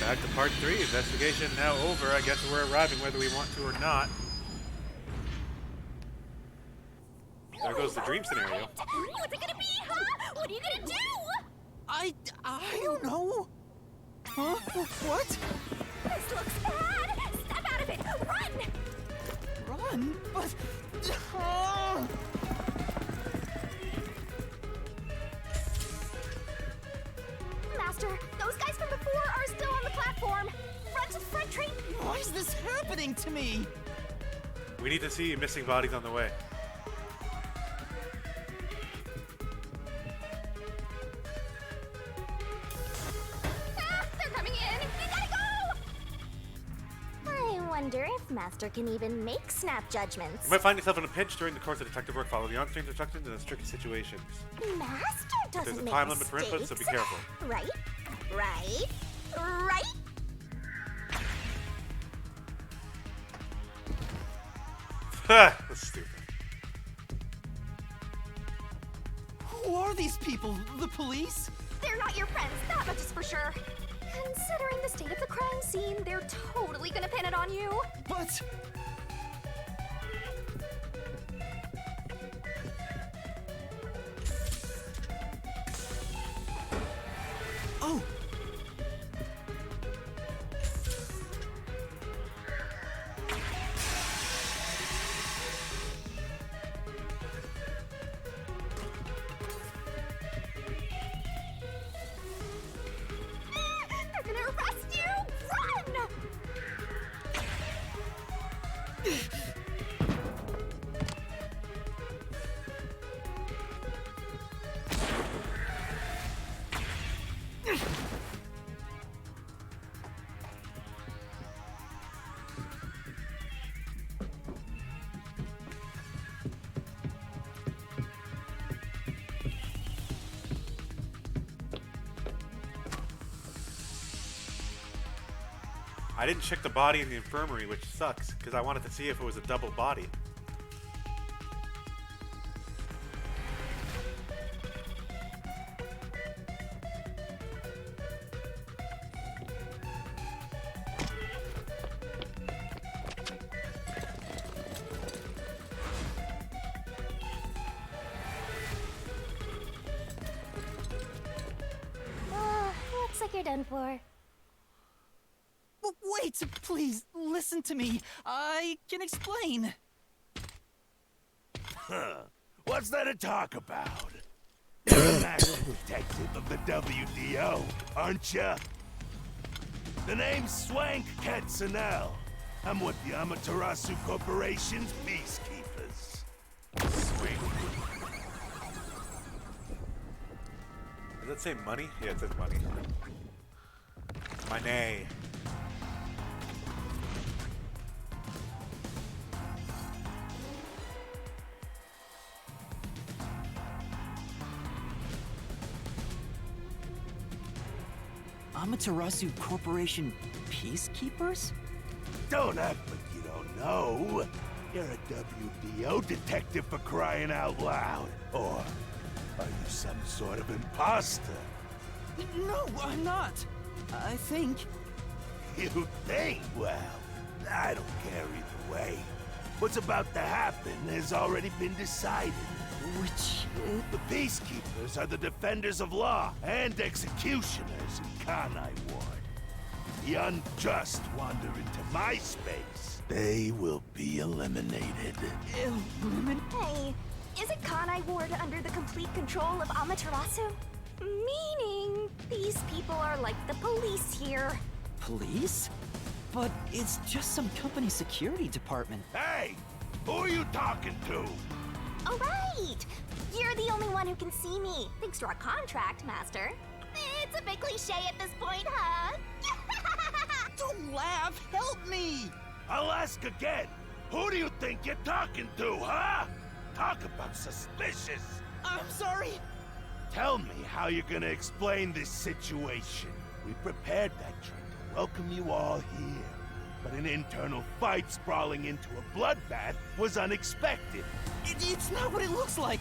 Back to part 3. Investigation now over. I guess we're arriving whether we want to or not. There goes the dream scenario. What's it gonna be, huh? What are you gonna do? I don't know. Huh? What? This looks bad. Step out of it. Run. Run? But... Master, those guys from before are still on the platform. Run to the front train. Why is this happening to me? We need to see missing bodies on the way. They're coming in. We gotta go. I wonder if Master can even make snap judgments. You might find yourself in a pinch during the course of detective work. Follow the on-screen instructions in the tricky situations. Master doesn't There's a make time limit for input, so be mistakes. careful. Right? Right? Right? That's stupid. Who are these people? The police? They're not your friends, that much is for sure. Considering the state of the crime scene, they're totally gonna pin it on you. But... Oh! They're gonna arrest you! Run! I didn't check the body in the infirmary, which sucks, because I wanted to see if it was a double body. Looks like you're done for. Wait, please, listen to me. I can explain. What's there to talk about? You're the master detective of the WDO, aren't ya? The name's Swank Katzenel. I'm with the Amaterasu Corporation's peacekeepers. Sweet. Does that say money? Yeah, it says money. Money. Amaterasu Corporation peacekeepers? Don't act like you don't know. You're a WDO detective for crying out loud. Or are you some sort of imposter? No, I'm not. I think... You think? Well, I don't care either way. What's about to happen has already been decided. Which... The peacekeepers are the defenders of law and executioners in Kanai Ward. The unjust wander into my space. They will be eliminated. Hey, isn't Kanai Ward under the complete control of Amaterasu? Meaning, these people are like the police here. Police? But it's just some company security department. Hey! Who are you talking to? Oh, right! You're the only one who can see me, thanks to our contract, Master. It's a bit cliche at this point, huh? Don't laugh! Help me! I'll ask again. Who do you think you're talking to, huh? Talk about suspicious. I'm sorry! Tell me how you're gonna explain this situation. We prepared that train to welcome you all here. But an internal fight sprawling into a bloodbath was unexpected. It's not what it looks like!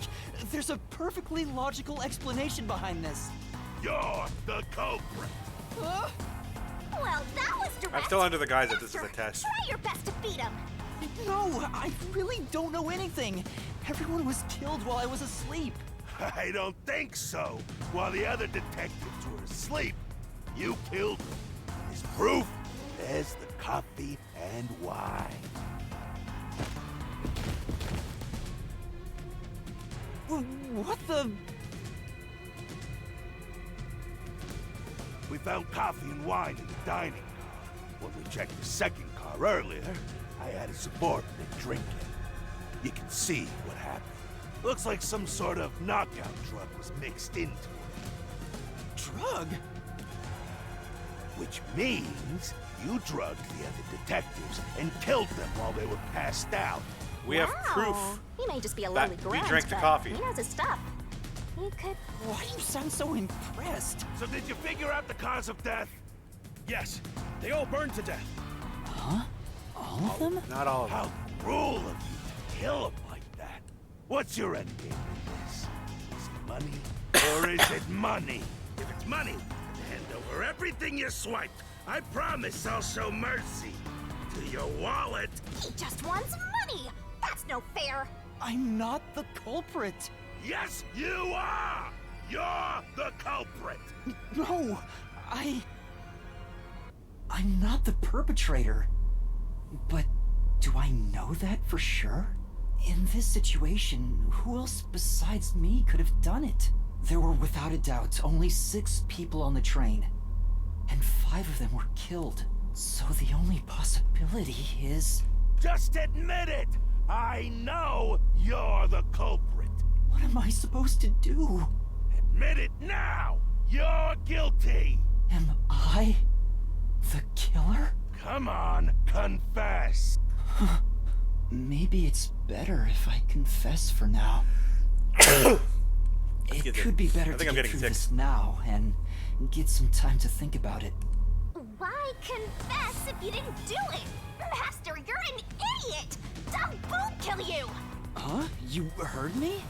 There's a perfectly logical explanation behind this. You're the culprit. Huh? Well, I'm still under the guise that this is a test. Try your best to beat him. No, I really don't know anything. Everyone was killed while I was asleep. I don't think so. While the other detectives were asleep, you killed them. As proof, there's the coffee and wine. What the? We found coffee and wine in the dining car. When we checked the second car earlier, I had a subordinate drink it. You can see what happened. Looks like some sort of knockout drug was mixed into it. Drug? Which means you drugged the other detectives and killed them while they were passed out. We have Wow. proof. He may just be a that lowly we grunt, drank the but coffee. He knows his stuff. He could. Why do you sound so impressed? So did you figure out the cause of death? Yes, they all burned to death. Huh? All of them? Not all of them. How cruel of you to kill them like that. What's your end game in this? Is it money or is it money? If it's money, hand over everything you swiped. I promise I'll show mercy to your wallet. He just wants money. That's no fair. I'm not the culprit. Yes, you are! You're the culprit! No, I'm not the perpetrator. But do I know that for sure? In this situation, who else besides me could have done it? There were without a doubt only 6 people on the train, and 5 of them were killed. So the only possibility is... Just admit it! I know you're the culprit! What am I supposed to do? Admit it now! You're guilty! Am I the killer? Come on, confess! Maybe it's better if I confess for now. It Get could be it. better I to think I'm get getting through sick. this now and get some time to think about it. Why confess if you didn't do it? Master, you're an idiot. Dumb boot kill you. Huh? You heard me?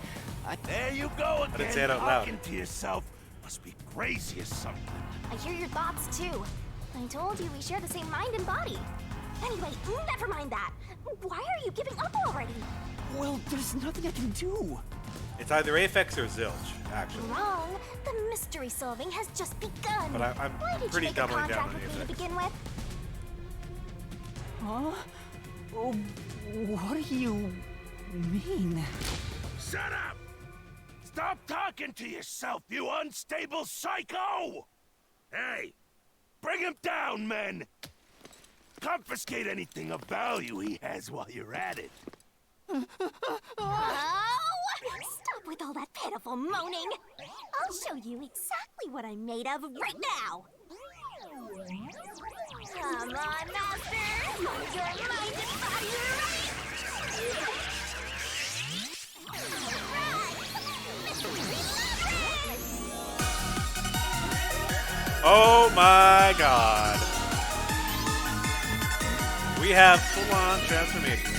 There you go again, didn't say it out loud. talking to yourself. Must be crazy or something. I hear your thoughts too. I told you we share the same mind and body. Anyway, never mind that. Why are you giving up already? Well, there's nothing I can do. It's either Aphex or Zilch, actually. Wrong. The mystery solving has just begun. But I'm Why did pretty you make a doubling down contract on with me to Aphex. begin with? Huh? Oh, what do you mean? Shut up! Stop talking to yourself, you unstable psycho! Hey, bring him down, men! Confiscate anything of value he has while you're at it. Oh! Stop with all that pitiful moaning. I'll show you exactly what I'm made of right now. Come on, Master! Your mind and body are ready! Oh my god. We have full-on transformation.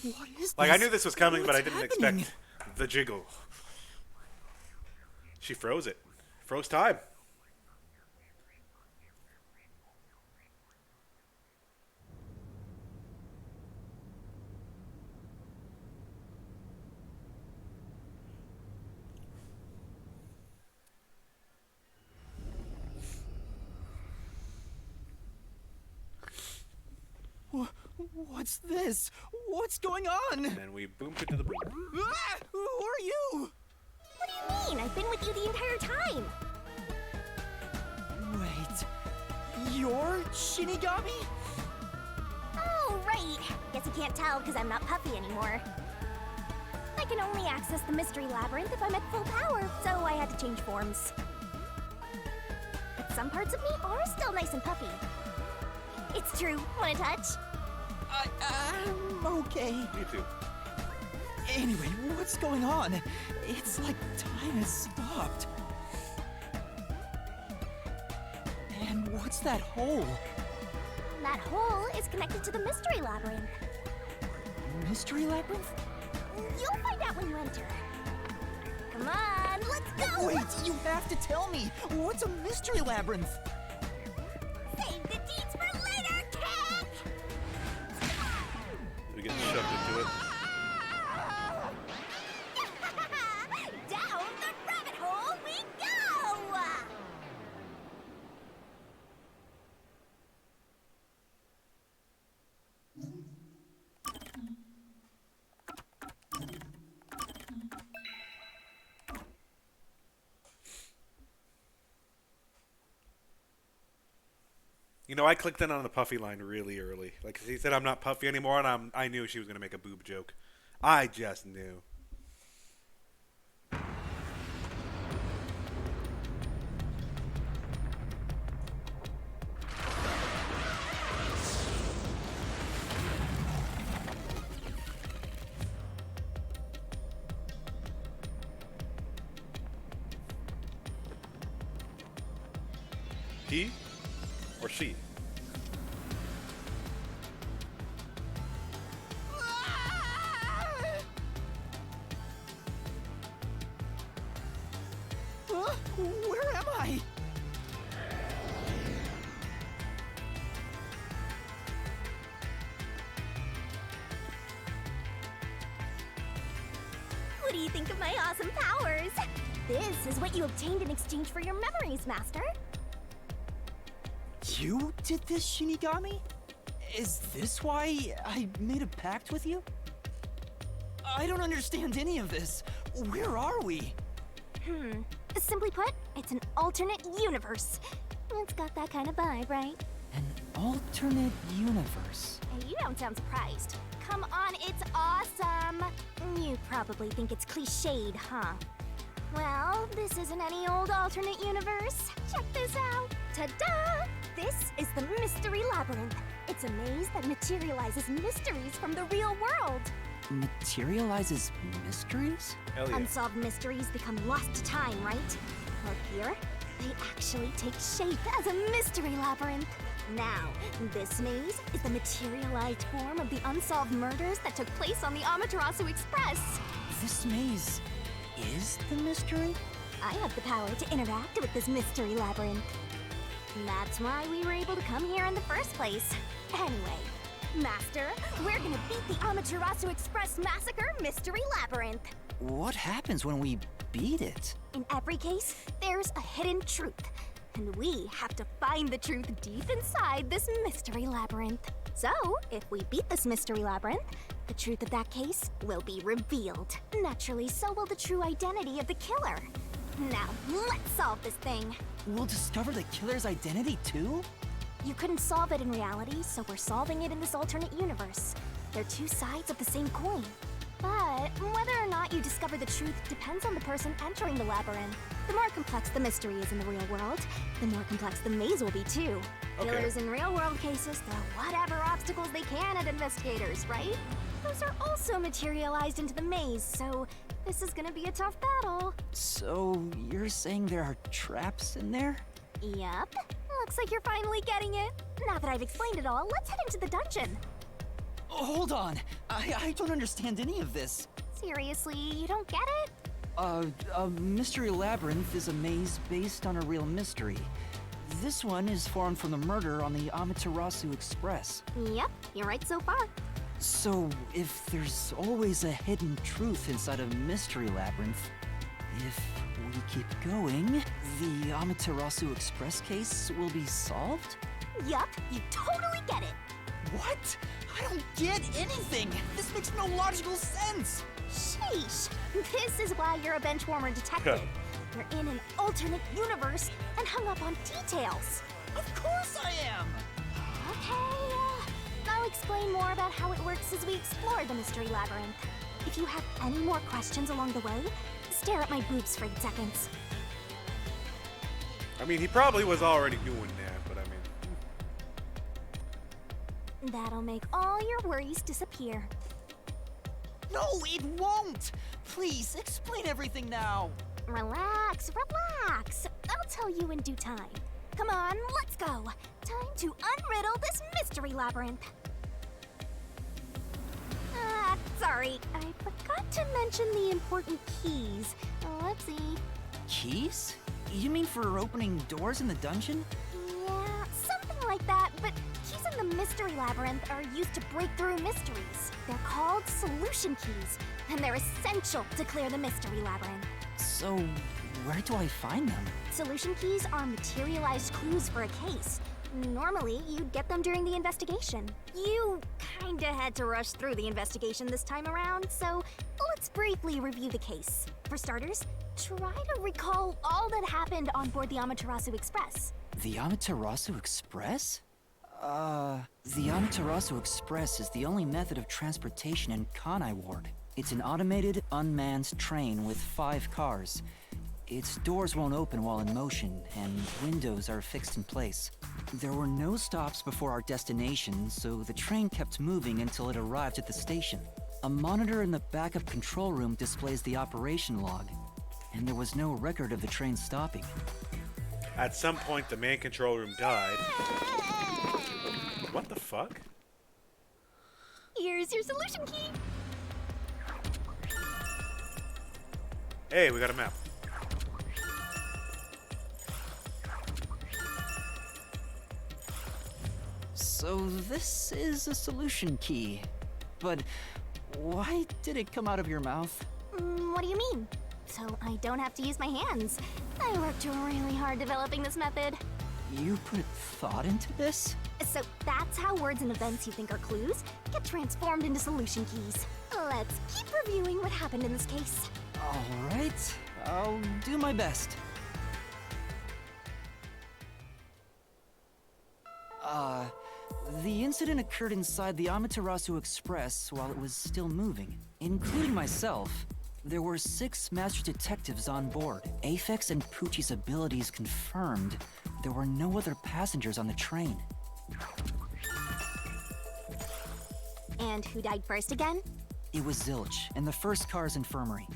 What is Like, this? I knew this was coming, but I What's didn't happening? expect the jiggle. She froze it. Froze time. What's this? What's going on? And we boomed into the boom. Ah! Who are you? What do you mean? I've been with you the entire time. Wait, you're Shinigami? Oh, right. Guess you can't tell because I'm not Puffy anymore. I can only access the Mystery Labyrinth if I'm at full power, so I had to change forms. But some parts of me are still nice and puffy. It's true. Want a touch? I'm okay. Me too. Anyway, what's going on? It's like time has stopped. And what's that hole? That hole is connected to the mystery labyrinth. Mystery labyrinth? You'll find out when you enter. Come on, let's go! Wait, you have to tell me. What's a mystery labyrinth? Save the deeds for later, Kick! We get shoved into it. Down the rabbit hole we go! You know, I clicked in on the Puffy line really early. Like, he said I'm not Puffy anymore, and I knew she was going to make a boob joke. I just knew. He or she? Huh? Where am I? What do you think of my awesome powers? This is what you obtained in exchange for your memories, Master. You did this, Shinigami? Is this why I made a pact with you? I don't understand any of this. Where are we? Simply put, it's an alternate universe. It's got that kind of vibe, right? An alternate universe. Hey, you don't sound surprised. Come on, it's awesome! You probably think it's cliched, huh? Well, this isn't any old alternate universe. Check this out. Ta-da! This is the Mystery Labyrinth. It's a maze that materializes mysteries from the real world. Materializes mysteries? Hell yeah. Unsolved mysteries become lost to time, right? Well, here, they actually take shape as a mystery labyrinth. Now, this maze is the materialized form of the unsolved murders that took place on the Amaterasu Express. This maze is the mystery? I have the power to interact with this mystery labyrinth. That's why we were able to come here in the first place. Anyway, Master, we're gonna beat the Amaterasu Express Massacre Mystery Labyrinth. What happens when we beat it? In every case, there's a hidden truth. And we have to find the truth deep inside this mystery labyrinth. So, if we beat this mystery labyrinth, the truth of that case will be revealed. Naturally, so will the true identity of the killer. Now, let's solve this thing. We'll discover the killer's identity too? You couldn't solve it in reality, so we're solving it in this alternate universe. They're two sides of the same coin. But whether or not you discover the truth depends on the person entering the labyrinth. The more complex the mystery is in the real world, the more complex the maze will be too. Okay. Killers in real-world cases throw whatever obstacles they can at investigators, right? Those are also materialized into the maze, so this is gonna be a tough battle. So, you're saying there are traps in there? Yep. Looks like you're finally getting it. Now that I've explained it all, let's head into the dungeon. Hold on. I don't understand any of this. Seriously, you don't get it? A mystery labyrinth is a maze based on a real mystery. This one is formed from the murder on the Amaterasu Express. Yep, you're right so far. So, if there's always a hidden truth inside a mystery labyrinth, if we keep going, the Amaterasu Express case will be solved? Yup, you totally get it. What? I don't get anything! This makes no logical sense! Sheesh. This is why you're a benchwarmer detective. You're in an alternate universe and hung up on details. Of course I am! Okay, I'll explain more about how it works as we explore the mystery labyrinth. If you have any more questions along the way, stare at my boobs for 8 seconds. I mean, he probably was already doing that, but I mean... That'll make all your worries disappear. No, it won't! Please, explain everything now. Relax, relax. I'll tell you in due time. Come on, let's go. Time to unriddle this mystery labyrinth. Sorry, I forgot to mention the important keys. Whoopsie. Keys? You mean for opening doors in the dungeon? Yeah, something like that, but keys in the mystery labyrinth are used to break through mysteries. They're called solution keys, and they're essential to clear the mystery labyrinth. So, where do I find them? Solution keys are materialized clues for a case. Normally, you'd get them during the investigation. You kinda had to rush through the investigation this time around, so let's briefly review the case. For starters, try to recall all that happened on board the Amaterasu Express. The Amaterasu Express? The Amaterasu Express is the only method of transportation in Kanai Ward. It's an automated, unmanned train with 5 cars. Its doors won't open while in motion, and windows are fixed in place. There were no stops before our destination, so the train kept moving until it arrived at the station. A monitor in the backup control room displays the operation log, and there was no record of the train stopping. At some point, the main control room died. What the fuck? Here's your solution key. Hey, we got a map. So this is a solution key. But why did it come out of your mouth? What do you mean? So I don't have to use my hands. I worked really hard developing this method. You put thought into this? So that's how words and events you think are clues get transformed into solution keys. Let's keep reviewing what happened in this case. Alright, I'll do my best. The incident occurred inside the Amaterasu Express while it was still moving, including myself. There were 6 master detectives on board. abskEPiC and Poochie's abilities confirmed. There were no other passengers on the train. And who died first again? It was Zilch, in the first car's infirmary.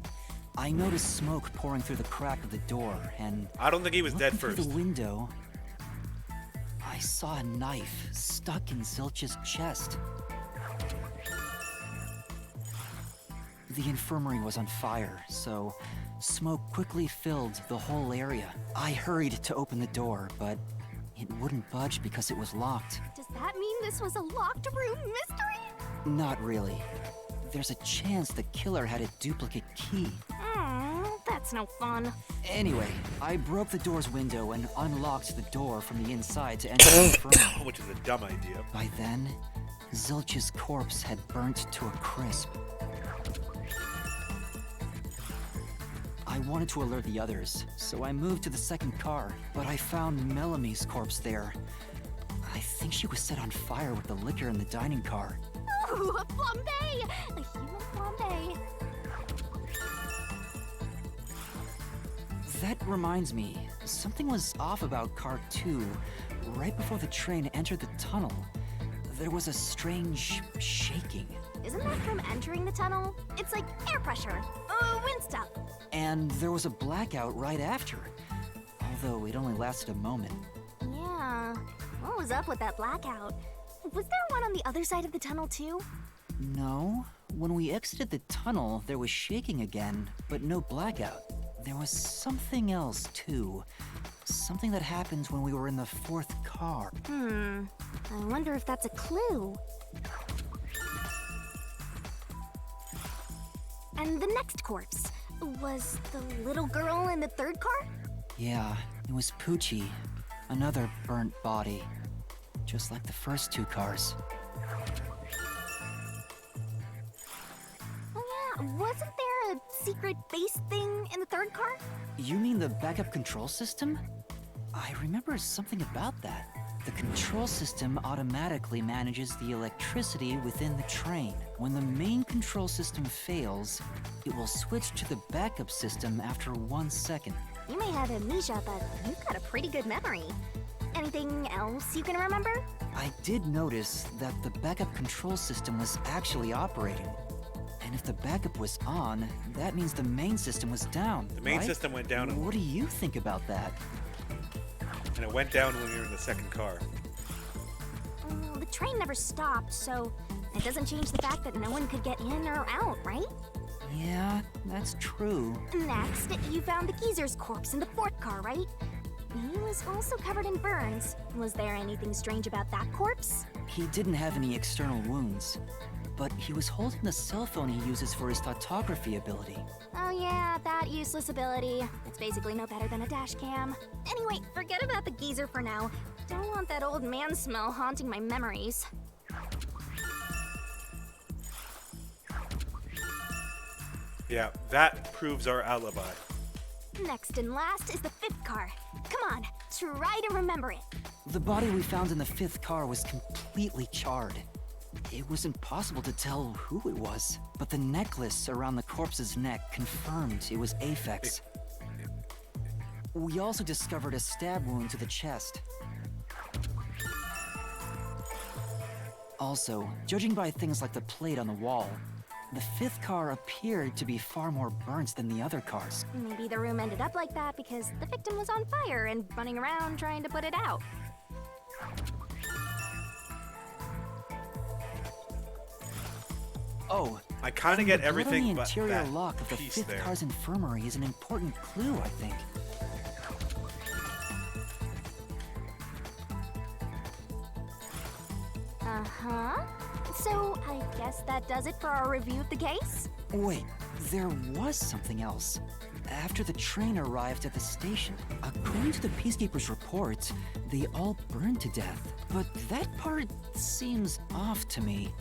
I noticed smoke pouring through the crack of the door, and I don't think he was dead looking first. through the window, I saw a knife stuck in Zilch's chest. The infirmary was on fire, so smoke quickly filled the whole area. I hurried to open the door, but it wouldn't budge because it was locked. Does that mean this was a locked room mystery? Not really. There's a chance the killer had a duplicate key. That's no fun. Anyway, I broke the door's window and unlocked the door from the inside to enter the infirmary. Which is a dumb idea. By then, Zilch's corpse had burnt to a crisp. I wanted to alert the others, so I moved to the second car, but I found Mellamy's corpse there. I think she was set on fire with the liquor in the dining car. Ooh, a flambe! A human flambe. That reminds me, something was off about Car 2. Right before the train entered the tunnel, there was a strange shaking. Isn't that from entering the tunnel? It's like air pressure. Wind stuff. And there was a blackout right after, although it only lasted a moment. Yeah. What was up with that blackout? Was there one on the other side of the tunnel too? No, when we exited the tunnel, there was shaking again, but no blackout. There was something else too. Something that happened when we were in the 4th car. I wonder if that's a clue. And the next corpse was the little girl in the 3rd car? Yeah, it was Poochie. Another burnt body. Just like the first 2 cars. Oh yeah, wasn't there a secret base thing in the 3rd car? You mean the backup control system? I remember something about that. The control system automatically manages the electricity within the train. When the main control system fails, it will switch to the backup system after 1 second. You may have amnesia, but you've got a pretty good memory. Anything else you can remember? I did notice that the backup control system was actually operating. And And if the backup was on, that means the main system was down. The main right? system went down, and What do you think about that? it went down when we were in the second car. Well, the train never stopped, so it doesn't change the fact that no one could get in or out, right? Yeah, that's true. Next, you found the geezer's corpse in the fourth car, right? He was also covered in burns. Was there anything strange about that corpse? He didn't have any external wounds, but he was holding the cell phone he uses for his photography ability. Oh yeah, that useless ability. It's basically no better than a dash cam. Anyway, forget about the geezer for now. Don't want that old man smell haunting my memories. Yeah, that proves our alibi. Next and last is the fifth car. Come on, try to remember it. The body we found in the fifth car was completely charred. It was impossible to tell who it was, but the necklace around the corpse's neck confirmed it was abskEPiC. We also discovered a stab wound to the chest. Also, judging by things like the plate on the wall, the fifth car appeared to be far more burnt than the other cars. Maybe the room ended up like that because the victim was on fire and running around trying to put it out. Oh, I kind of get the blood on everything the but interior that lock of the piece fifth there. car's infirmary is an important clue, I think. Uh-huh. So, I guess that does it for our review of the case? Wait, there was something else. After the train arrived at the station, according to the Peacekeepers' report, they all burned to death. But that part seems off to me.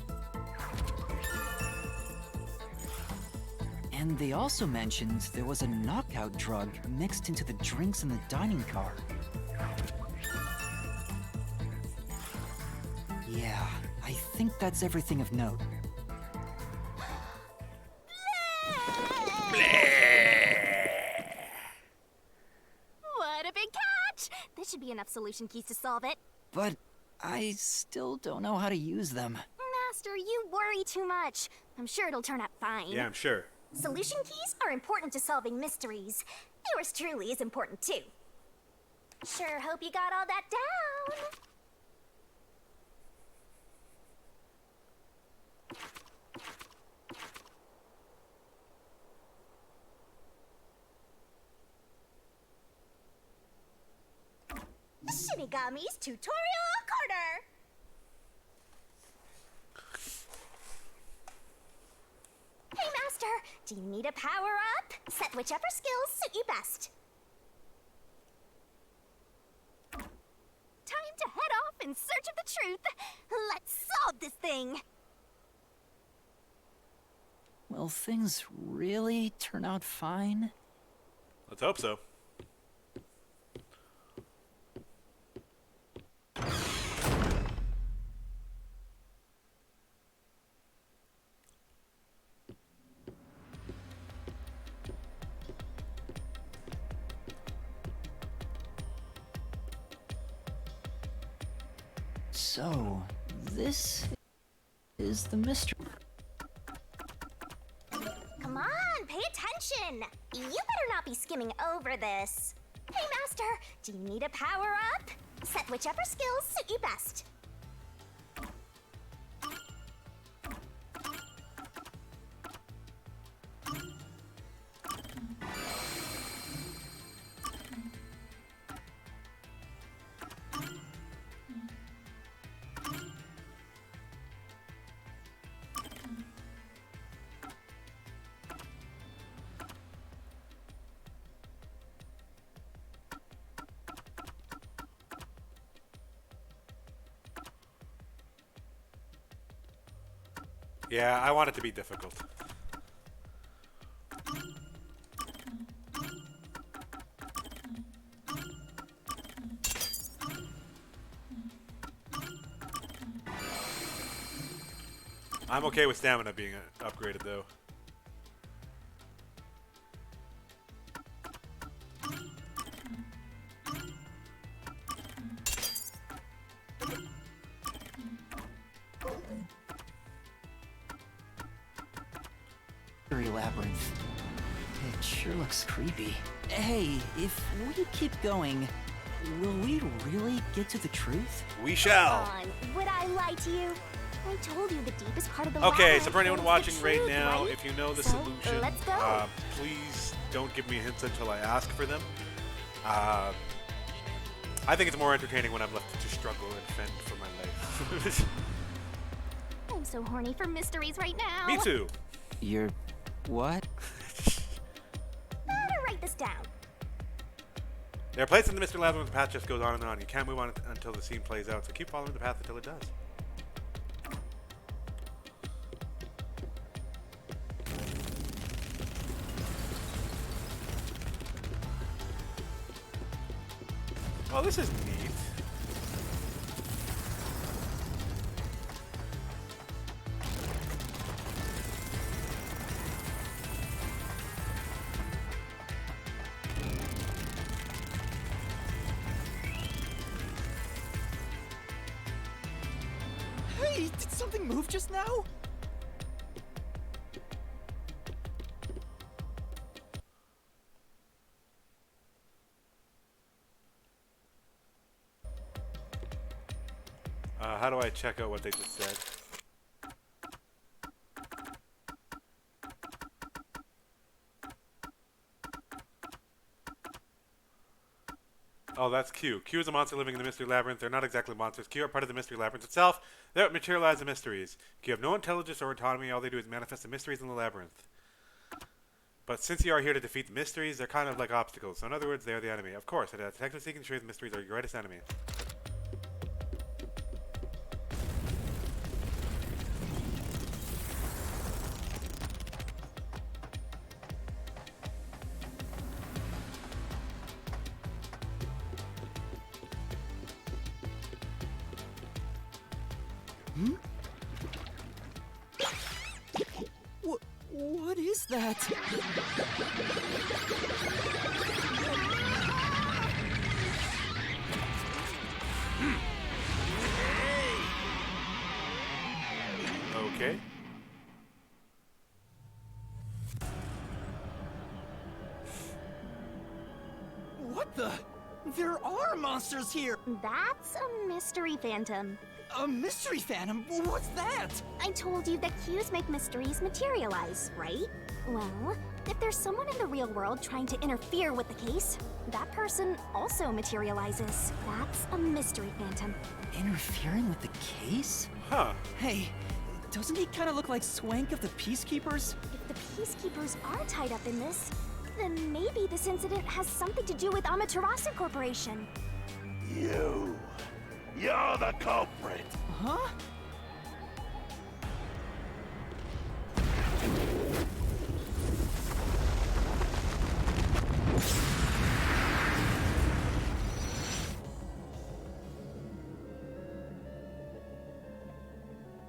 And they also mentioned there was a knockout drug mixed into the drinks in the dining car. Yeah, I think that's everything of note. What a big catch! This should be enough solution keys to solve it. But I still don't know how to use them. Master, you worry too much. I'm sure it'll turn out fine. Yeah, I'm sure. Solution keys are important to solving mysteries. Yours truly is important too. Sure hope you got all that down. Shinigami's Tutorial Corner! Hey, Master! Do you need a power-up? Set whichever skills suit you best. Time to head off in search of the truth! Let's solve this thing! Will things really turn out fine? Let's hope so. So, this is the mystery. Come on, pay attention! You better not be skimming over this. Hey, Master, do you need a power-up? Set whichever skills suit you best. Yeah, I want it to be difficult. I'm okay with stamina being upgraded though. labyrinth. It sure looks creepy. Hey, if we keep going, will we really get to the truth? We shall. On. Would I lie to you? I told you the deepest part of the Okay, labyrinth so for anyone is watching the right truth, now, right? if you know the So, solution, let's go. please don't give me hints until I ask for them. I think it's more entertaining when I'm left to struggle and fend for my life. I'm so horny for mysteries right now. Me too. You're... what? Better write this down. There are places in the Mystery Labyrinth where the path just goes on and on. You can't move on until the scene plays out, so keep following the path until it does. Oh, this is neat. Hey, did something move just now? How do I check out what they just said? Oh, that's Q. Q is a monster living in the Mystery Labyrinth. They're not exactly monsters. Q are part of the Mystery Labyrinth itself. They don't materialize the mysteries. Q have no intelligence or autonomy. All they do is manifest the mysteries in the labyrinth. But since you are here to defeat the mysteries, they're kind of like obstacles. So in other words, they are the enemy. Of course, a detective seeking to ensure the mysteries are your greatest enemy. What is that? Okay. What the? There are monsters here! That's a mystery phantom. A mystery phantom? What's that? I told you that cues make mysteries materialize, right? Well, if there's someone in the real world trying to interfere with the case, that person also materializes. That's a mystery phantom. Interfering with the case? Huh. Hey, doesn't he kind of look like Swank of the Peacekeepers? If the peacekeepers are tied up in this, then maybe this incident has something to do with Amaterasu Corporation. You're the culprit. Huh?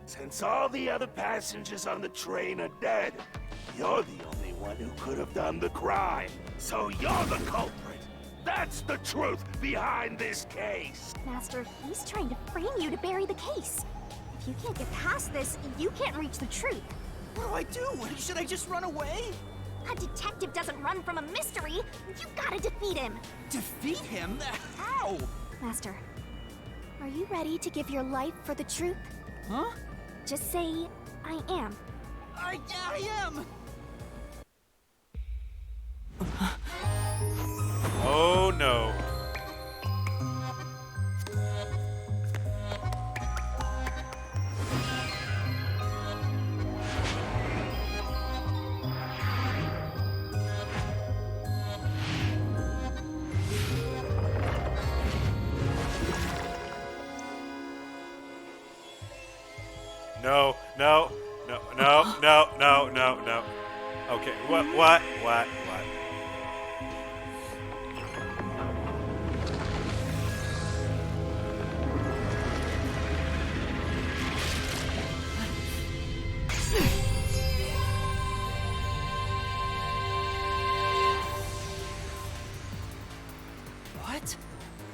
Since all the other passengers on the train are dead, you're the only one who could have done the crime. So you're the culprit. That's the truth behind this case. Master, he's trying to frame you to bury the case. If you can't get past this, you can't reach the truth. What do I do? Should I just run away? A detective doesn't run from a mystery. You gotta defeat him. Defeat him? How? Master, are you ready to give your life for the truth? Huh? Just say, I am. I am! Oh no. No, no, no, no, no, no, no, no. Okay, what? What?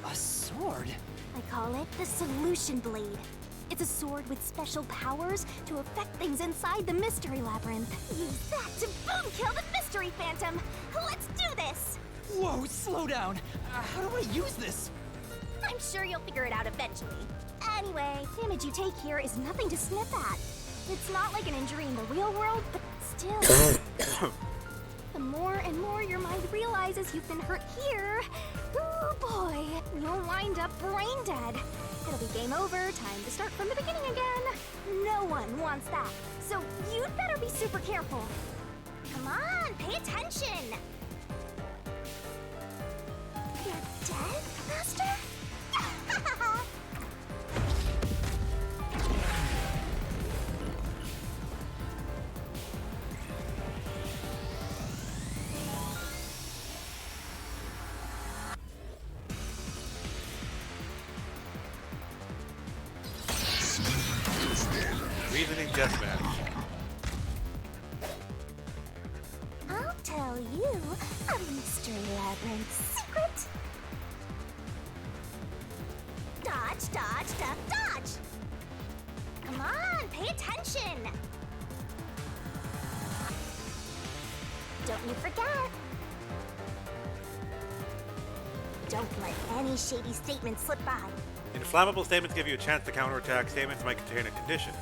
A sword? I call it the Solution Blade. It's a sword with special powers to affect things inside the Mystery Labyrinth. Use that to system. Let's do this! Whoa, slow down. How do I use this? I'm sure you'll figure it out eventually. Anyway, the image you take here is nothing to sniff at. It's not like an injury in the real world, but still. The more and more your mind realizes you've been hurt here, oh boy, you'll wind up brain dead. It'll be game over, time to start from the beginning again. No one wants that, so you'd better be super careful. Come on, pay attention! You're dead, Master? Reasoning deathmatch. I'll tell you a mystery labyrinth secret. Dodge, dodge, duck, dodge. Come on, pay attention. Don't you forget. Don't let any shady statements slip by. Inflammable statements give you a chance to counterattack. Statements might contain a condition.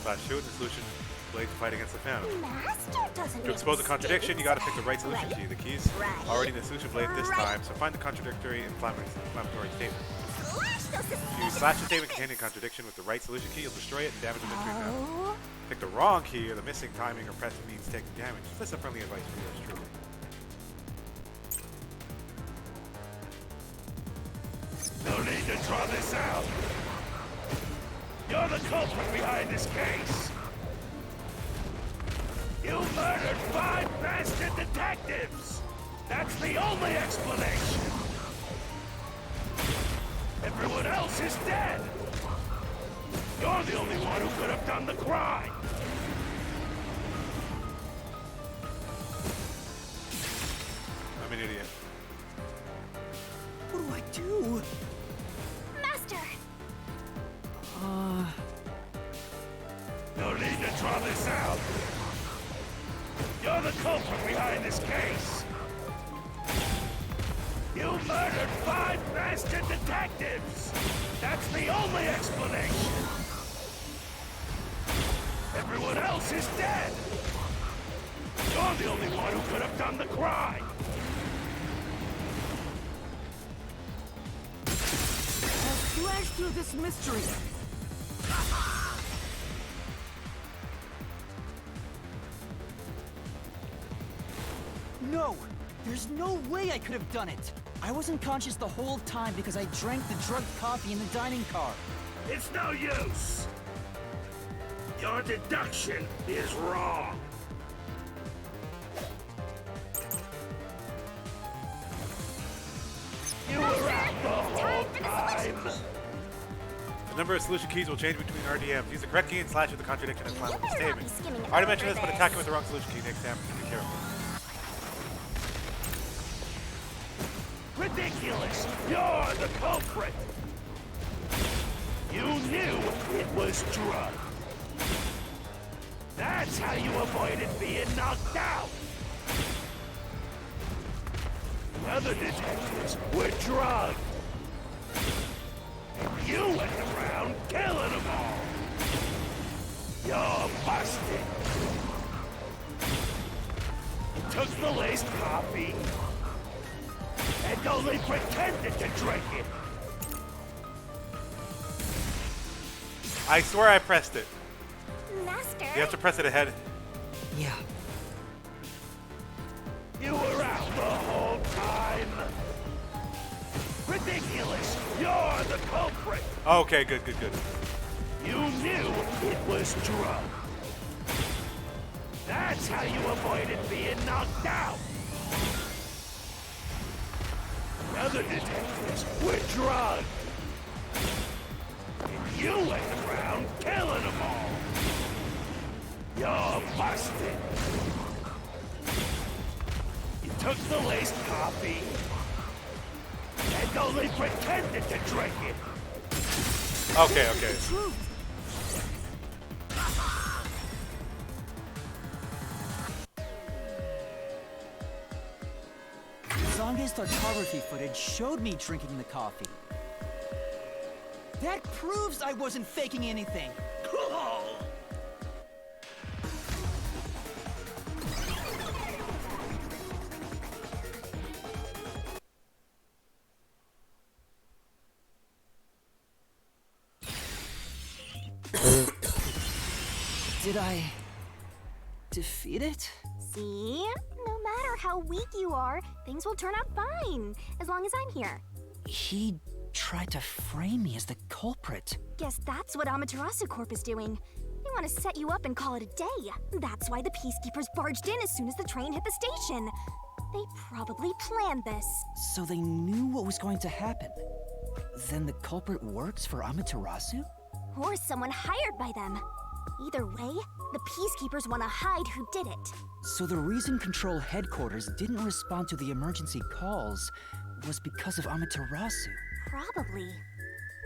Flash shoot the solution blade to fight against the phantom. Master doesn't To expose a contradiction, you gotta pick the right solution right? key. The key's already in the solution blade this time, so find the contradictory inflammatory statement. Slash those If you slash the statement containing a contradiction with the right solution key, you'll destroy it and damage the mystery phantom. Oh. Pick the wrong key or the missing timing or pressing means taking damage. This is friendly advice for yours truly. No need to draw this out. You're the culprit behind this case. You murdered 5 bastard detectives. That's the only explanation. Everyone else is dead. You're the only one who could have done the crime. I'm an idiot. What do I do? Master! No need to draw this out. You're the culprit behind this case. You murdered 5 bastard detectives. That's the only explanation. Everyone else is dead. You're the only one who could have done the crime. Slash through this mystery. No! There's no way I could have done it! I wasn't conscious the whole time because I drank the drugged coffee in the dining car. It's no use. Your deduction is wrong. You were out the whole time. The number of solution keys will change between RDMs. Use the correct key and slash with the contradiction and inflammable better not be statement. skimming I already mentioned over this, but this. attacking with the wrong solution key takes damage. Be careful. Ridiculous! You're the culprit! You knew it was drugged. That's how you avoided being knocked out. The other detectives were drugged. And you went around killing them all. You're busted. You took the laced coffee and only pretended to drink it. I swear I pressed it. Master? You have to press it ahead. Yeah. You were out the whole time. Ridiculous! You're the culprit. Okay, good. You knew it was drugged. That's how you avoided being knocked out. The other detectives were drugged. And you went around killing them all. You're busted. You took the laced coffee and only pretended to drink it. Okay. Truth! Zange's photography footage showed me drinking the coffee. That proves I wasn't faking anything. Did I defeat it? See? No matter how weak you are, things will turn out fine, as long as I'm here. He tried to frame me as the culprit. Guess that's what Amaterasu Corp is doing. They want to set you up and call it a day. That's why the Peacekeepers barged in as soon as the train hit the station. They probably planned this. So they knew what was going to happen. Then the culprit works for Amaterasu? Or someone hired by them. Either way, the Peacekeepers want to hide who did it. So the reason Control Headquarters didn't respond to the emergency calls was because of Amaterasu. Probably.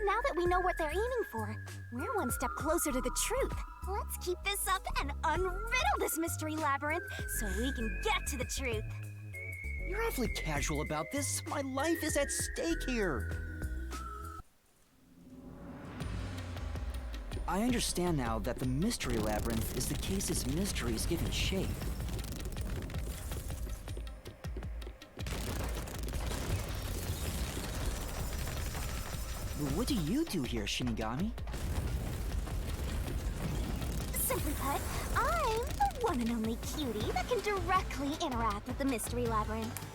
Now that we know what they're aiming for, we're one step closer to the truth. Let's keep this up and unriddle this mystery labyrinth so we can get to the truth. You're awfully casual about this. My life is at stake here. I understand now that the mystery labyrinth is the case's mysteries given shape. What do you do here, Shinigami? Simply put, I'm the one and only cutie that can directly interact with the mystery labyrinth.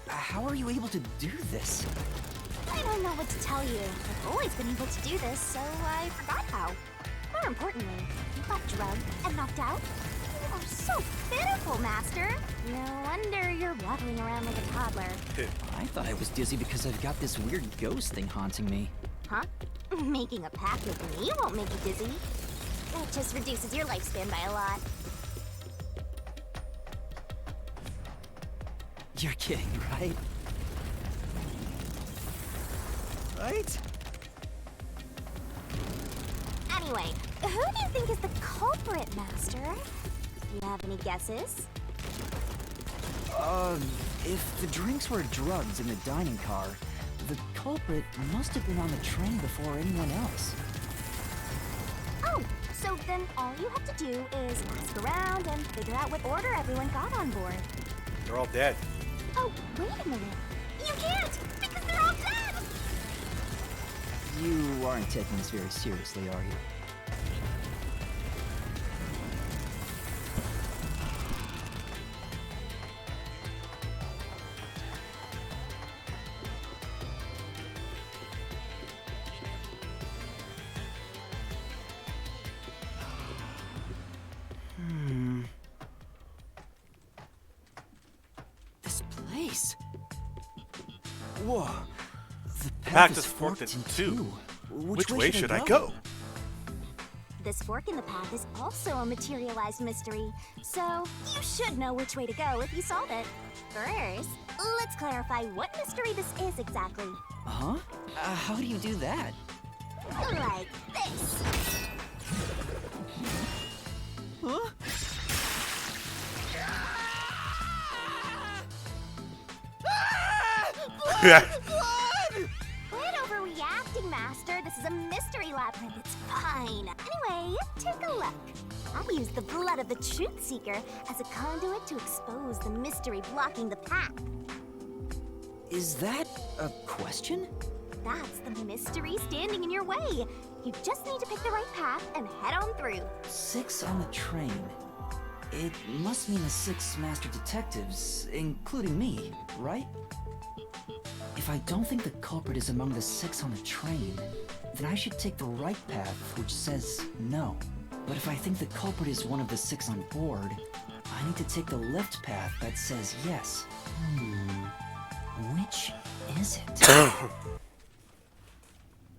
How are you able to do this? I don't know what to tell you. I've always been able to do this, so I forgot how. More importantly, you got drugged and knocked out. You are so pitiful, Master. No wonder you're waddling around like a toddler. I thought I was dizzy because I've got this weird ghost thing haunting me. Huh? Making a pact with me won't make you dizzy. That just reduces your lifespan by a lot. You're kidding, right? Right? Anyway, who do you think is the culprit, Master? Do you have any guesses? If the drinks were drugs in the dining car, the culprit must have been on the train before anyone else. Oh, so then all you have to do is ask around and figure out what order everyone got on board. They're all dead. Oh, wait a minute. You can't, because they're all dead! You aren't taking this very seriously, are you? This place. Whoa. The path is forked in two. Which way should I go? This fork in the path is also a materialized mystery, so you should know which way to go if you solve it. First, let's clarify what mystery this is exactly. Huh? How do you do that? Like this. Huh? Yeah. Quit overreacting, Master. This is a mystery labyrinth. It's fine. Anyway, take a look. I used the blood of the Truth Seeker as a conduit to expose the mystery blocking the path. Is that a question? That's the mystery standing in your way. You just need to pick the right path and head on through. 6 on the train. It must mean the 6 master detectives, including me, right? If I don't think the culprit is among the 6 on the train, then I should take the right path, which says no. But if I think the culprit is one of the 6 on board, I need to take the left path that says yes. Which is it?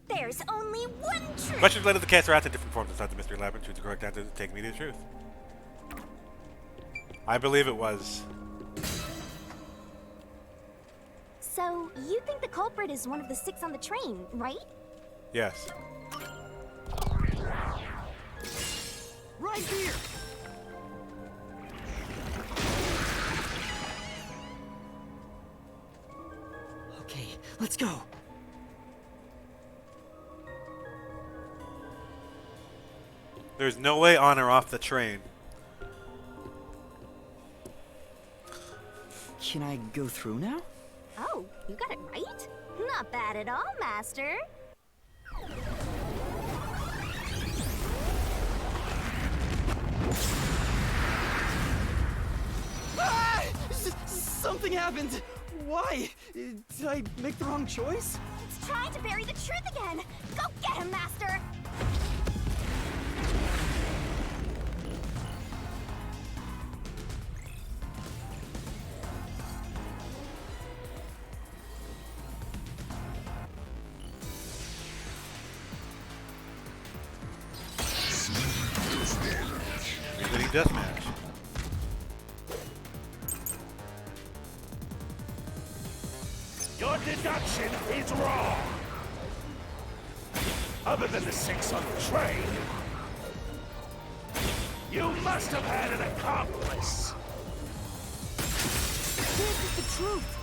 There's only one truth. Much related to the cast are out in different forms inside the mystery labyrinth. Choose the correct answer to take me to the truth. I believe it was. So, you think the culprit is one of the 6 on the train, right? Yes. Right here! Let's go. There's no way on or off the train. Can I go through now? Oh, you got it right? Not bad at all, Master. Ah! Something happened. Why? Did I make the wrong choice? It's trying to bury the truth again. Go get him, Master. Beginning deathmatch. Your deduction is wrong. Other than the 6 on the train, you must have had an accomplice. This is the truth.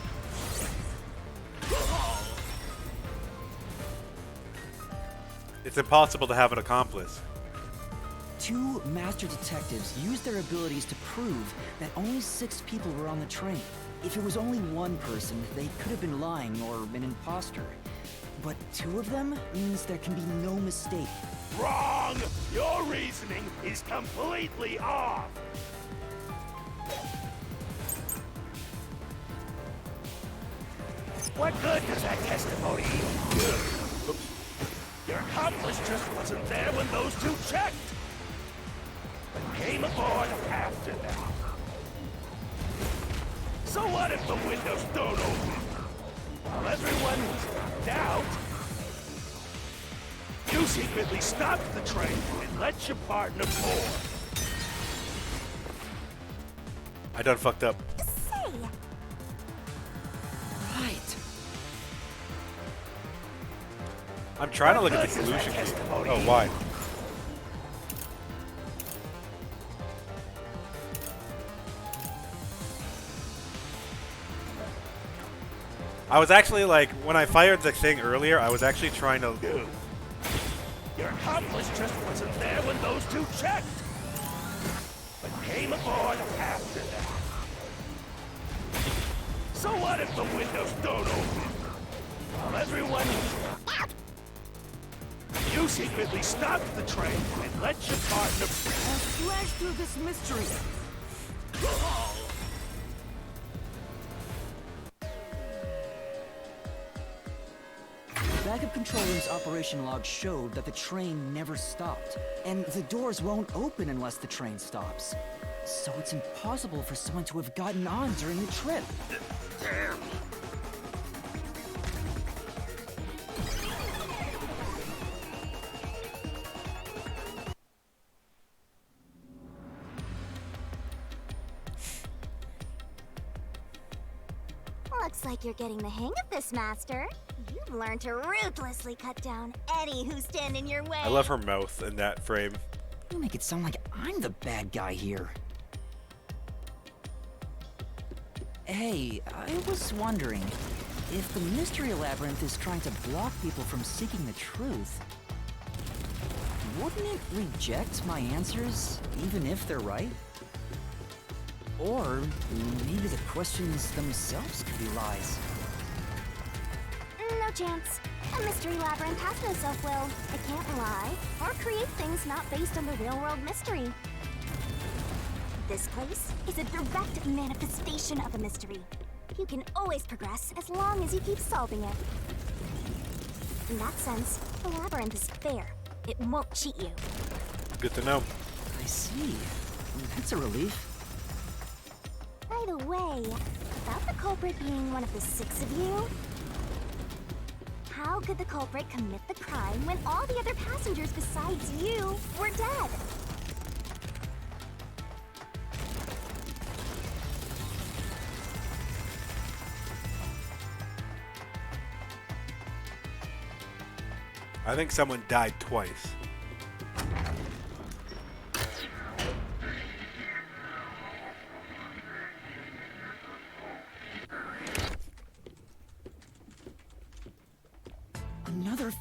It's impossible to have an accomplice. 2 master detectives used their abilities to prove that only 6 people were on the train. If it was only one person, they could have been lying or an imposter. But 2 of them means there can be no mistake. Wrong! Your reasoning is completely off. What good does that testimony even do? Your accomplice just wasn't there when those 2 checked, but came aboard after them. So what if the windows don't open? While everyone was knocked out, you secretly stopped the train and let your partner board. I done fucked up. Say, Right. I'm trying to look at the solution key. Oh, why? I was actually like, when I fired the thing earlier, I was actually trying to... Dude, your accomplice just wasn't there when those 2 checked, but came aboard after them. So what if the windows don't open? While everyone was knocked out, you secretly stopped the train and let your partner... I'll slash through this mystery. Backup control room's operation log showed that the train never stopped, and the doors won't open unless the train stops. So it's impossible for someone to have gotten on during the trip. Damn. looks like you're getting the hang of this, Master. You've learned to ruthlessly cut down any who stand in your way. I love her mouth in that frame. You make it sound like I'm the bad guy here. Hey, I was wondering, if the Mystery Labyrinth is trying to block people from seeking the truth, wouldn't it reject my answers, even if they're right? Or maybe the questions themselves could be lies. No chance. A Mystery Labyrinth has no self-will. It can't lie, or create things not based on the real-world mystery. This place is a direct manifestation of a mystery. You can always progress as long as you keep solving it. In that sense, the labyrinth is fair. It won't cheat you. Good to know. I see. That's a relief. By the way, about the culprit being one of the 6 of you, how could the culprit commit the crime when all the other passengers besides you were dead? I think someone died twice.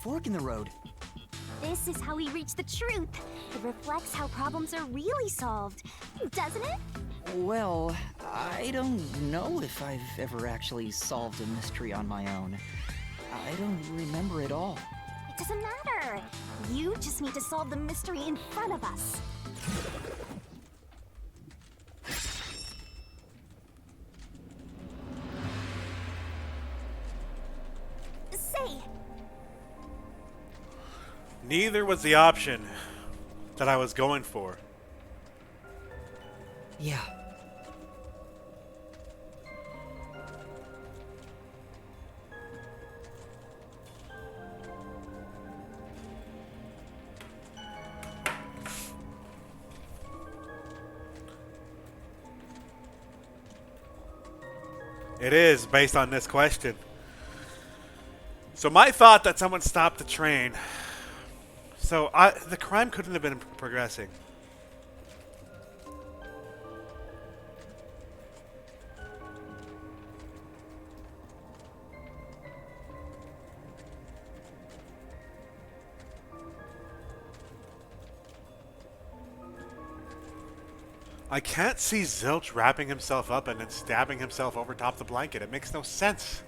fork in the road. This is how we reach the truth. It reflects how problems are really solved, doesn't it? Well, I don't know if I've ever actually solved a mystery on my own. I don't remember it all. It doesn't matter. You just need to solve the mystery in front of us. Say, Neither was the option that I was going for. Yeah. It is based on this question. So my thought that someone stopped the train. So the crime couldn't have been progressing. I can't see Zilch wrapping himself up and then stabbing himself over top the blanket. It makes no sense.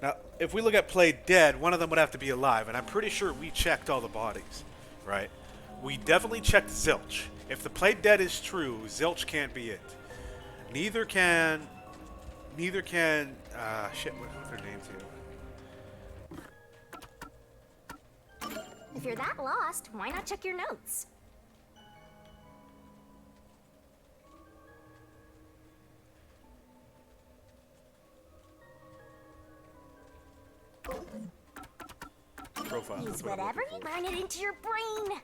Now, if we look at Played Dead, one of them would have to be alive, and I'm pretty sure we checked all the bodies, right? We definitely checked Zilch. If the Played Dead is true, Zilch can't be it. Neither can, shit, what's their names here? if you're that lost, why not check your notes? Profile. Use whatever you burn it into your brain.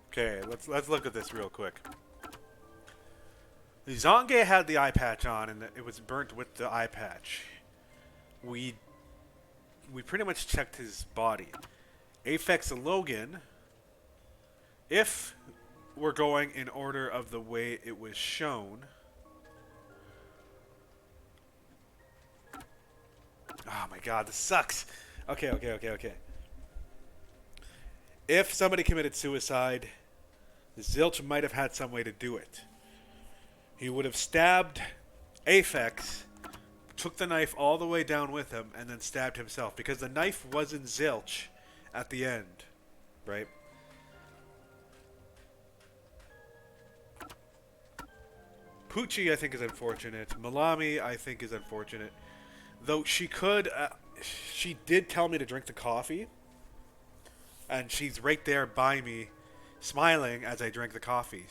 Okay, let's look at this real quick. Zonge had the eye patch on, and it was burnt with the eye patch. We pretty much checked his body. Aphex Logan, if we're going in order of the way it was shown. Oh my god, this sucks. Okay. If somebody committed suicide, Zilch might have had some way to do it. He would have stabbed Aphex, took the knife all the way down with him, and then stabbed himself. Because the knife was in Zilch at the end, right? Poochie, I think, is unfortunate. Malami, I think, is unfortunate. Though she could... she did tell me to drink the coffee. And she's right there by me, smiling as I drank the coffee.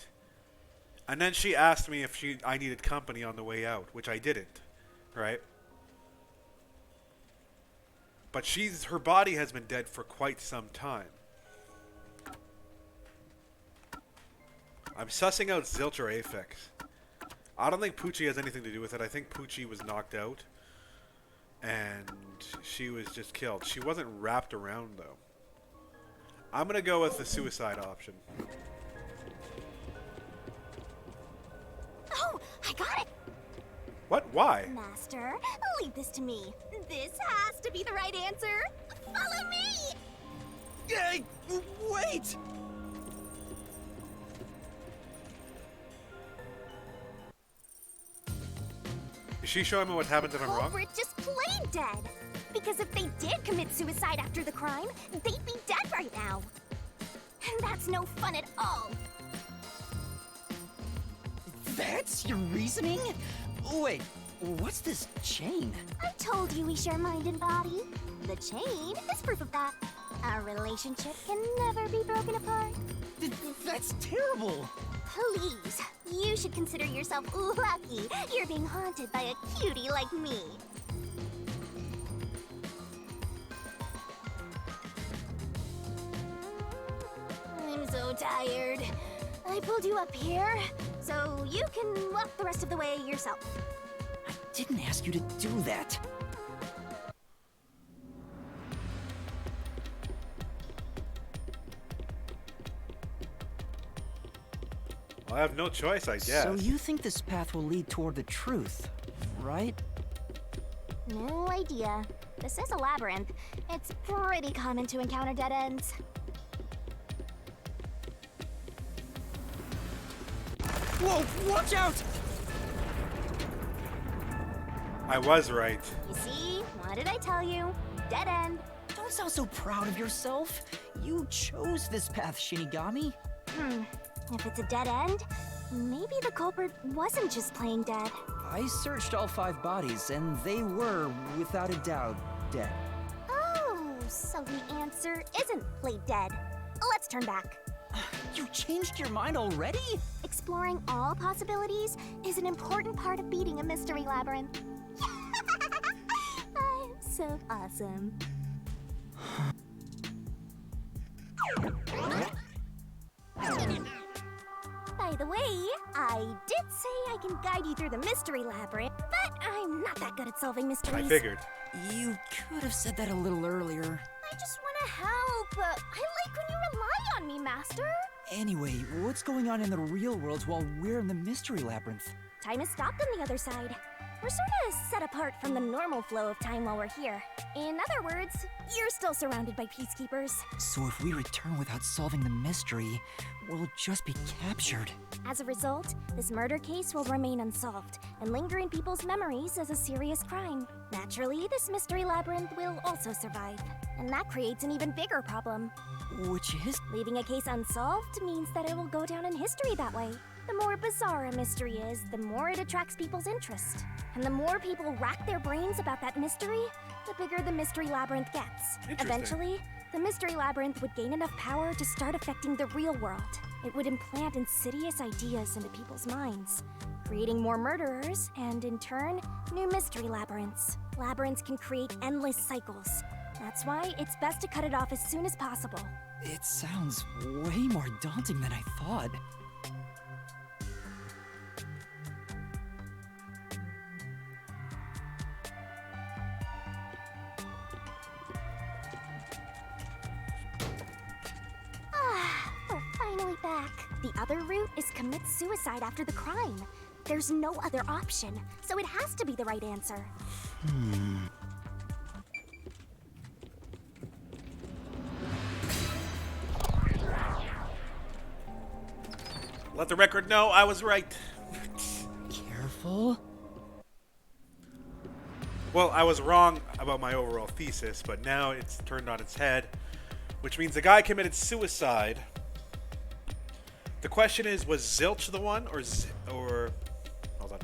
And then she asked me if I needed company on the way out, which I didn't, right? But her body has been dead for quite some time. I'm sussing out Zilch or Aphex. I don't think Poochie has anything to do with it. I think Poochie was knocked out. And she was just killed. She wasn't wrapped around, though. I'm going to go with the suicide option. Oh, I got it! What? Why? Master, leave this to me. This has to be the right answer. Follow me! Hey, wait! Is she showing me what happens if I'm wrong? Culprit just played dead. Because if they did commit suicide after the crime, they'd be dead right now. And that's no fun at all. That's your reasoning? Wait, what's this chain? I told you we share mind and body. The chain is proof of that. Our relationship can never be broken apart. That's terrible! Please, you should consider yourself lucky you're being haunted by a cutie like me. I'm so tired. I pulled you up here, so you can walk the rest of the way yourself. I didn't ask you to do that. I have no choice, I guess. So you think this path will lead toward the truth, right? No idea. This is a labyrinth. It's pretty common to encounter dead ends. Whoa, watch out! I was right. You see? What did I tell you? Dead end. Don't sound so proud of yourself. You chose this path, Shinigami. If it's a dead end, maybe the culprit wasn't just playing dead. I searched all 5 bodies, and they were, without a doubt, dead. Oh, so the answer isn't play dead. Let's turn back. You changed your mind already? Exploring all possibilities is an important part of beating a mystery labyrinth. I'm so awesome. By the way, I did say I can guide you through the mystery labyrinth, but I'm not that good at solving mysteries. I figured. You could have said that a little earlier. I just want to help. I like when you rely on me, Master. Anyway, what's going on in the real world while we're in the mystery labyrinth? Time has stopped on the other side. We're sort of set apart from the normal flow of time while we're here. In other words, you're still surrounded by peacekeepers. So if we return without solving the mystery, we'll just be captured. As a result, this murder case will remain unsolved and linger in people's memories as a serious crime. Naturally, this mystery labyrinth will also survive. And that creates an even bigger problem. Which is? Leaving a case unsolved means that it will go down in history that way. The more bizarre a mystery is, the more it attracts people's interest. And the more people rack their brains about that mystery, the bigger the mystery labyrinth gets. Interesting. Eventually, the mystery labyrinth would gain enough power to start affecting the real world. It would implant insidious ideas into people's minds, creating more murderers, and in turn, new mystery labyrinths. Labyrinths can create endless cycles. That's why it's best to cut it off as soon as possible. It sounds way more daunting than I thought. We're finally back. The other route is commit suicide after the crime. There's no other option, so it has to be the right answer. Let the record know I was right. Careful. Well, I was wrong about my overall thesis, but now it's turned on its head, which means the guy committed suicide. The question is, was Zilch the one, or hold on.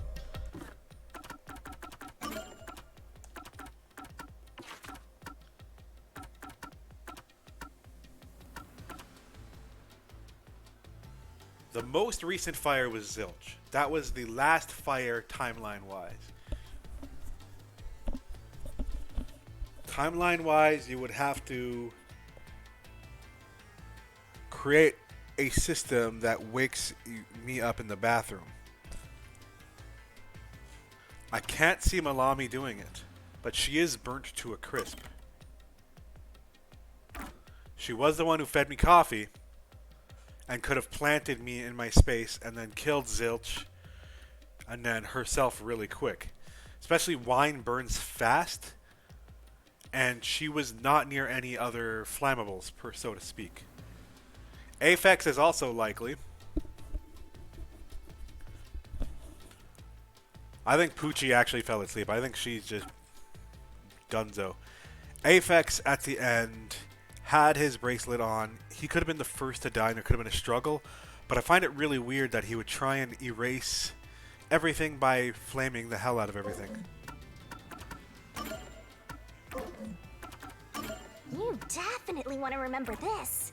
The most recent fire was Zilch. That was the last fire timeline-wise. Timeline-wise, you would have to create a system that wakes me up in the bathroom. I can't see Malami doing it, but she is burnt to a crisp. She was the one who fed me coffee and could have planted me in my space and then killed Zilch and then herself really quick. Especially wine burns fast, and she was not near any other flammables, so to speak. abskEPiC is also likely. I think Poochie actually fell asleep. I think she's just donezo. abskEPiC at the end had his bracelet on. He could have been the first to die and there could have been a struggle, but I find it really weird that he would try and erase everything by flaming the hell out of everything. You definitely want to remember this.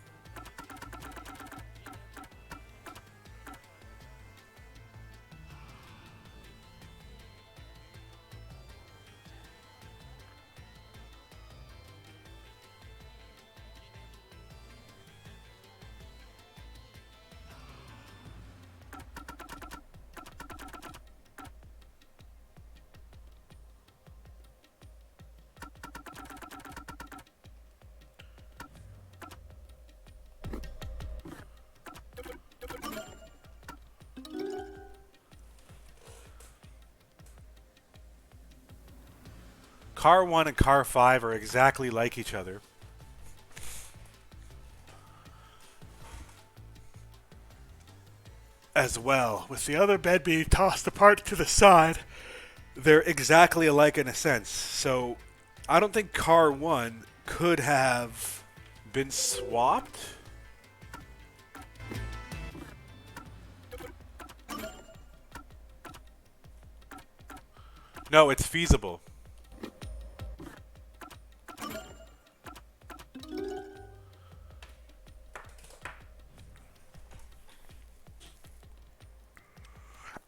Car 1 and Car 5 are exactly like each other. As well, with the other bed being tossed apart to the side, they're exactly alike in a sense. So I don't think Car 1 could have been swapped. No, it's feasible.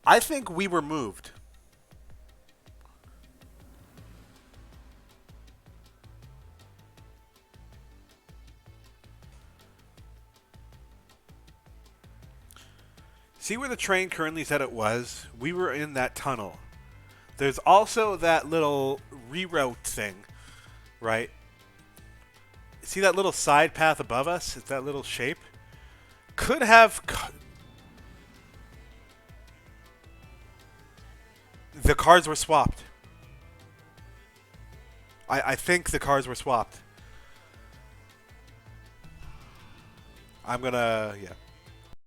I think we were moved. See where the train currently said it was? We were in that tunnel. There's also that little reroute thing, right? See that little side path above us? It's that little shape. Could have... The cars were swapped. I think the cars were swapped. I'm gonna... yeah.